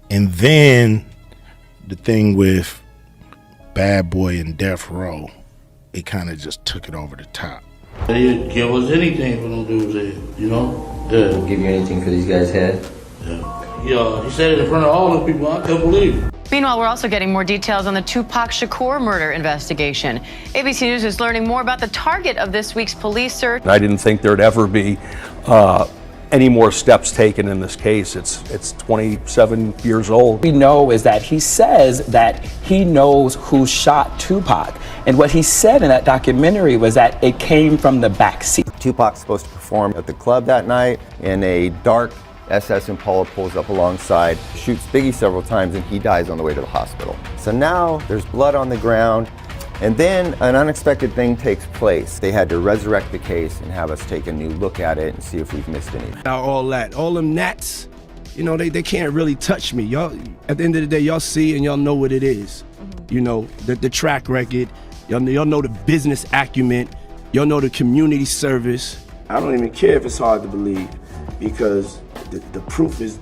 And then the thing with Bad Boy and Death Row, it kind of just took it over the top. They'd give us anything for them dudes there, you know? Yeah. They'll give you anything for these guys' head? Yeah, he said it in front of all the people. I couldn't believe it. Meanwhile, we're also getting more details on the Tupac Shakur murder investigation. ABC News is learning more about the target of this week's police search. I didn't think there'd ever be any more steps taken in this case. It's 27 years old. We know is that he says that he knows who shot Tupac. And what he said in that documentary was that it came from the backseat. Tupac's supposed to perform at the club that night, and a dark SS Impala pulls up alongside, shoots Biggie several times, and he dies on the way to the hospital. So now there's blood on the ground, and then an unexpected thing takes place. They had to resurrect the case and have us take a new look at it and see if we've missed anything. Now all them gnats, you know, they can't really touch me. Y'all, at the end of the day, y'all see and y'all know what it is. You know, the track record, y'all know the business acumen, y'all know the community service. I don't even care if it's hard to believe, because the proof is.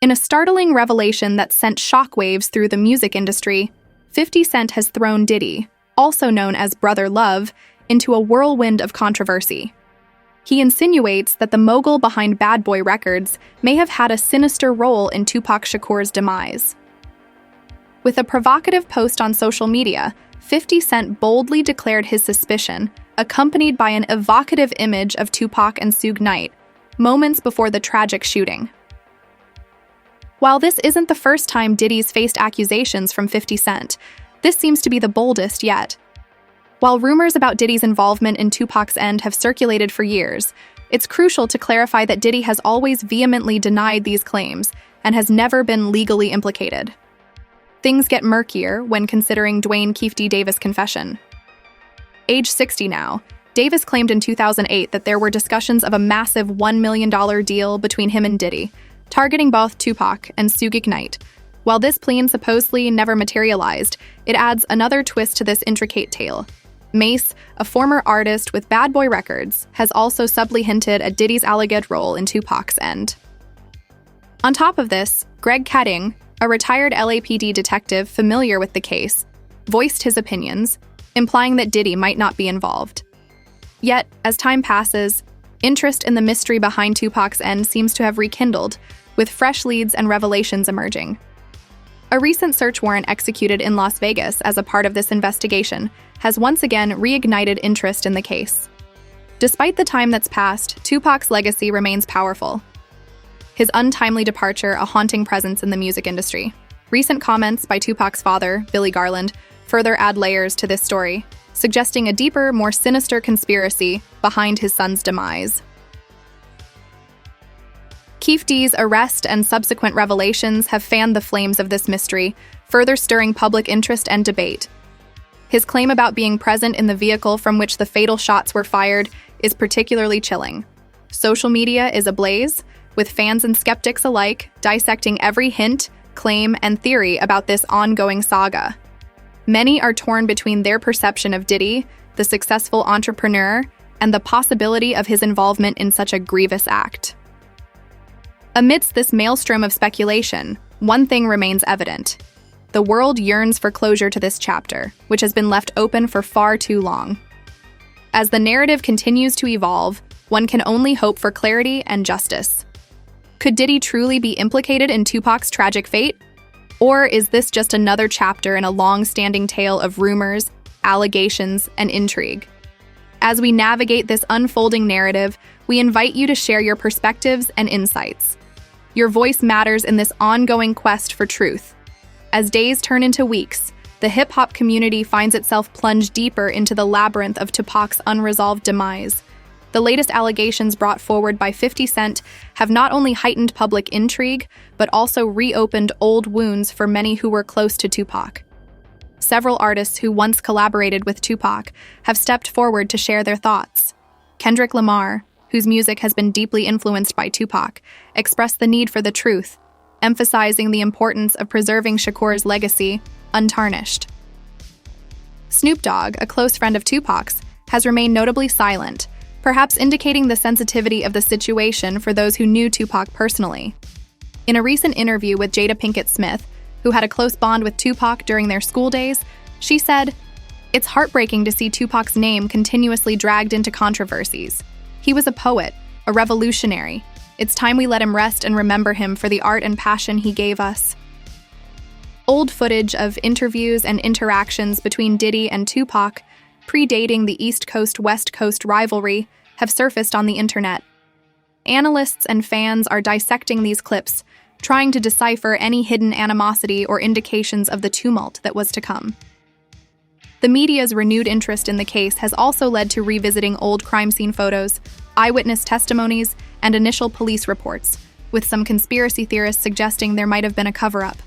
In a startling revelation that sent shockwaves through the music industry, 50 Cent has thrown Diddy, also known as Brother Love, into a whirlwind of controversy. He insinuates that the mogul behind Bad Boy Records may have had a sinister role in Tupac Shakur's demise. With a provocative post on social media, 50 Cent boldly declared his suspicion, accompanied by an evocative image of Tupac and Suge Knight, moments before the tragic shooting. While this isn't the first time Diddy's faced accusations from 50 Cent, this seems to be the boldest yet. While rumors about Diddy's involvement in Tupac's end have circulated for years, it's crucial to clarify that Diddy has always vehemently denied these claims and has never been legally implicated. Things get murkier when considering Dwayne Keefe D. Davis' confession. Age 60 now, Davis claimed in 2008 that there were discussions of a massive $1 million deal between him and Diddy, targeting both Tupac and Suge Knight. While this plea supposedly never materialized, it adds another twist to this intricate tale. Mace, a former artist with Bad Boy Records, has also subtly hinted at Diddy's alleged role in Tupac's end. On top of this, Greg Ketting, a retired LAPD detective familiar with the case, voiced his opinions, implying that Diddy might not be involved. Yet, as time passes, interest in the mystery behind Tupac's end seems to have rekindled, with fresh leads and revelations emerging. A recent search warrant executed in Las Vegas as a part of this investigation has once again reignited interest in the case. Despite the time that's passed, Tupac's legacy remains powerful. His untimely departure a haunting presence in the music industry. Recent comments by Tupac's father, Billy Garland, further add layers to this story, suggesting a deeper, more sinister conspiracy behind his son's demise. Keefe D's arrest and subsequent revelations have fanned the flames of this mystery, further stirring public interest and debate. His claim about being present in the vehicle from which the fatal shots were fired is particularly chilling. Social media is ablaze, with fans and skeptics alike dissecting every hint, claim, and theory about this ongoing saga. Many are torn between their perception of Diddy, the successful entrepreneur, and the possibility of his involvement in such a grievous act. Amidst this maelstrom of speculation, one thing remains evident. The world yearns for closure to this chapter, which has been left open for far too long. As the narrative continues to evolve, one can only hope for clarity and justice. Could Diddy truly be implicated in Tupac's tragic fate? Or is this just another chapter in a long-standing tale of rumors, allegations, and intrigue? As we navigate this unfolding narrative, we invite you to share your perspectives and insights. Your voice matters in this ongoing quest for truth. As days turn into weeks, the hip-hop community finds itself plunged deeper into the labyrinth of Tupac's unresolved demise. The latest allegations brought forward by 50 Cent have not only heightened public intrigue, but also reopened old wounds for many who were close to Tupac. Several artists who once collaborated with Tupac have stepped forward to share their thoughts. Kendrick Lamar, whose music has been deeply influenced by Tupac, expressed the need for the truth, emphasizing the importance of preserving Shakur's legacy untarnished. Snoop Dogg, a close friend of Tupac's, has remained notably silent, perhaps indicating the sensitivity of the situation for those who knew Tupac personally. In a recent interview with Jada Pinkett Smith, who had a close bond with Tupac during their school days, she said, "It's heartbreaking to see Tupac's name continuously dragged into controversies. He was a poet, a revolutionary. It's time we let him rest and remember him for the art and passion he gave us." Old footage of interviews and interactions between Diddy and Tupac, predating the East Coast-West Coast rivalry, have surfaced on the internet. Analysts and fans are dissecting these clips, trying to decipher any hidden animosity or indications of the tumult that was to come. The media's renewed interest in the case has also led to revisiting old crime scene photos, eyewitness testimonies, and initial police reports, with some conspiracy theorists suggesting there might have been a cover-up.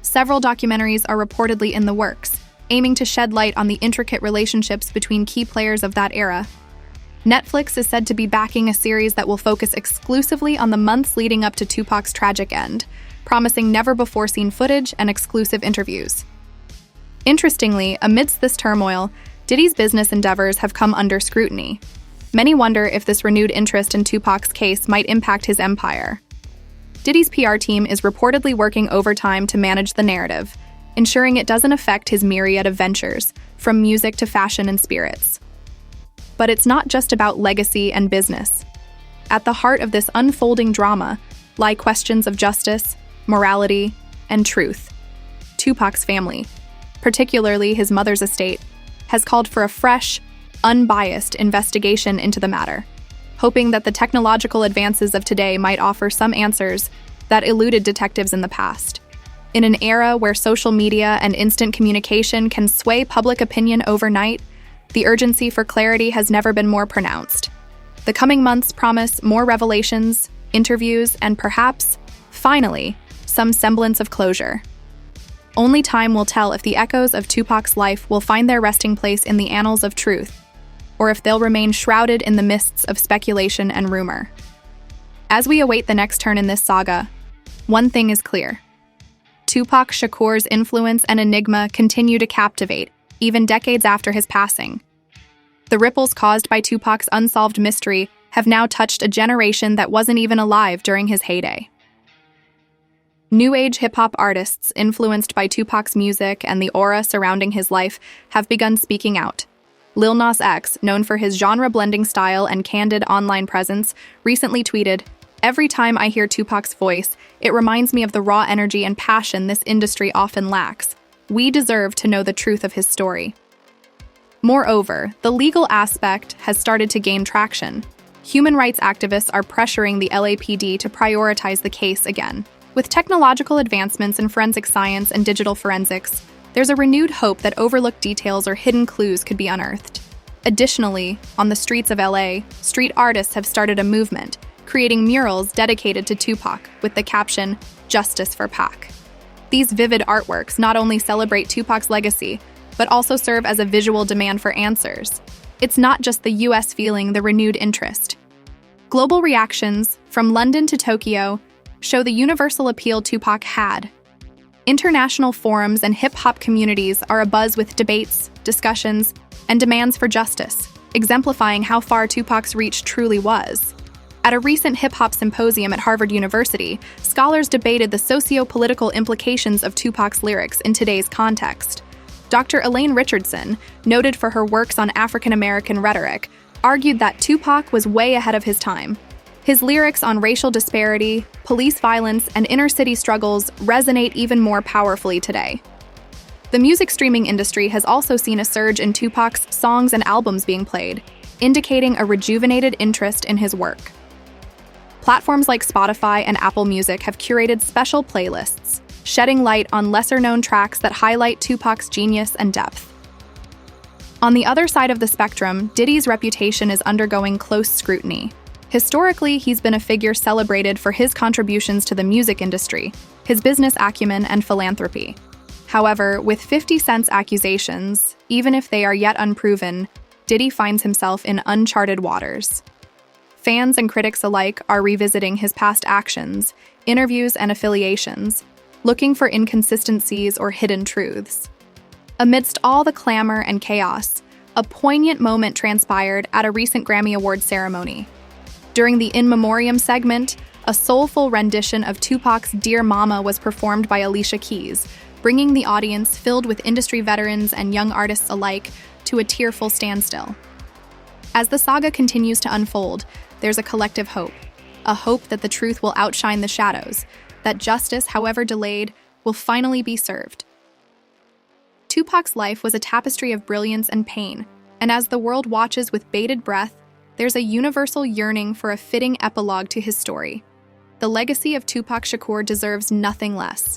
Several documentaries are reportedly in the works, aiming to shed light on the intricate relationships between key players of that era. Netflix is said to be backing a series that will focus exclusively on the months leading up to Tupac's tragic end, promising never-before-seen footage and exclusive interviews. Interestingly, amidst this turmoil, Diddy's business endeavors have come under scrutiny. Many wonder if this renewed interest in Tupac's case might impact his empire. Diddy's PR team is reportedly working overtime to manage the narrative, ensuring it doesn't affect his myriad of ventures, from music to fashion and spirits. But it's not just about legacy and business. At the heart of this unfolding drama lie questions of justice, morality, and truth. Tupac's family, particularly his mother's estate, has called for a fresh, unbiased investigation into the matter, hoping that the technological advances of today might offer some answers that eluded detectives in the past. In an era where social media and instant communication can sway public opinion overnight, the urgency for clarity has never been more pronounced. The coming months promise more revelations, interviews, and perhaps, finally, some semblance of closure. Only time will tell if the echoes of Tupac's life will find their resting place in the annals of truth, or if they'll remain shrouded in the mists of speculation and rumor. As we await the next turn in this saga, one thing is clear. Tupac Shakur's influence and enigma continue to captivate, even decades after his passing. The ripples caused by Tupac's unsolved mystery have now touched a generation that wasn't even alive during his heyday. New age hip-hop artists influenced by Tupac's music and the aura surrounding his life have begun speaking out. Lil Nas X, known for his genre-blending style and candid online presence, recently tweeted, "Every time I hear Tupac's voice, it reminds me of the raw energy and passion this industry often lacks. We deserve to know the truth of his story." Moreover, the legal aspect has started to gain traction. Human rights activists are pressuring the LAPD to prioritize the case again. With technological advancements in forensic science and digital forensics, there's a renewed hope that overlooked details or hidden clues could be unearthed. Additionally, on the streets of LA, street artists have started a movement, creating murals dedicated to Tupac with the caption, "Justice for Pac." These vivid artworks not only celebrate Tupac's legacy, but also serve as a visual demand for answers. It's not just the US feeling the renewed interest. Global reactions, from London to Tokyo, show the universal appeal Tupac had. International forums and hip-hop communities are abuzz with debates, discussions, and demands for justice, exemplifying how far Tupac's reach truly was. At a recent hip-hop symposium at Harvard University, scholars debated the socio-political implications of Tupac's lyrics in today's context. Dr. Elaine Richardson, noted for her works on African-American rhetoric, argued that Tupac was way ahead of his time. His lyrics on racial disparity, police violence, and inner-city struggles resonate even more powerfully today. The music streaming industry has also seen a surge in Tupac's songs and albums being played, indicating a rejuvenated interest in his work. Platforms like Spotify and Apple Music have curated special playlists, shedding light on lesser-known tracks that highlight Tupac's genius and depth. On the other side of the spectrum, Diddy's reputation is undergoing close scrutiny. Historically, he's been a figure celebrated for his contributions to the music industry, his business acumen, and philanthropy. However, with 50 Cent's accusations, even if they are yet unproven, Diddy finds himself in uncharted waters. Fans and critics alike are revisiting his past actions, interviews, and affiliations, looking for inconsistencies or hidden truths. Amidst all the clamor and chaos, A poignant moment transpired at a recent Grammy Awards ceremony. During the In Memoriam segment, a soulful rendition of Tupac's Dear Mama was performed by Alicia Keys, bringing the audience, filled with industry veterans and young artists alike, to a tearful standstill. As the saga continues to unfold, there's a collective hope. A hope that the truth will outshine the shadows, that justice, however delayed, will finally be served. Tupac's life was a tapestry of brilliance and pain, and as the world watches with bated breath, there's a universal yearning for a fitting epilogue to his story. The legacy of Tupac Shakur deserves nothing less.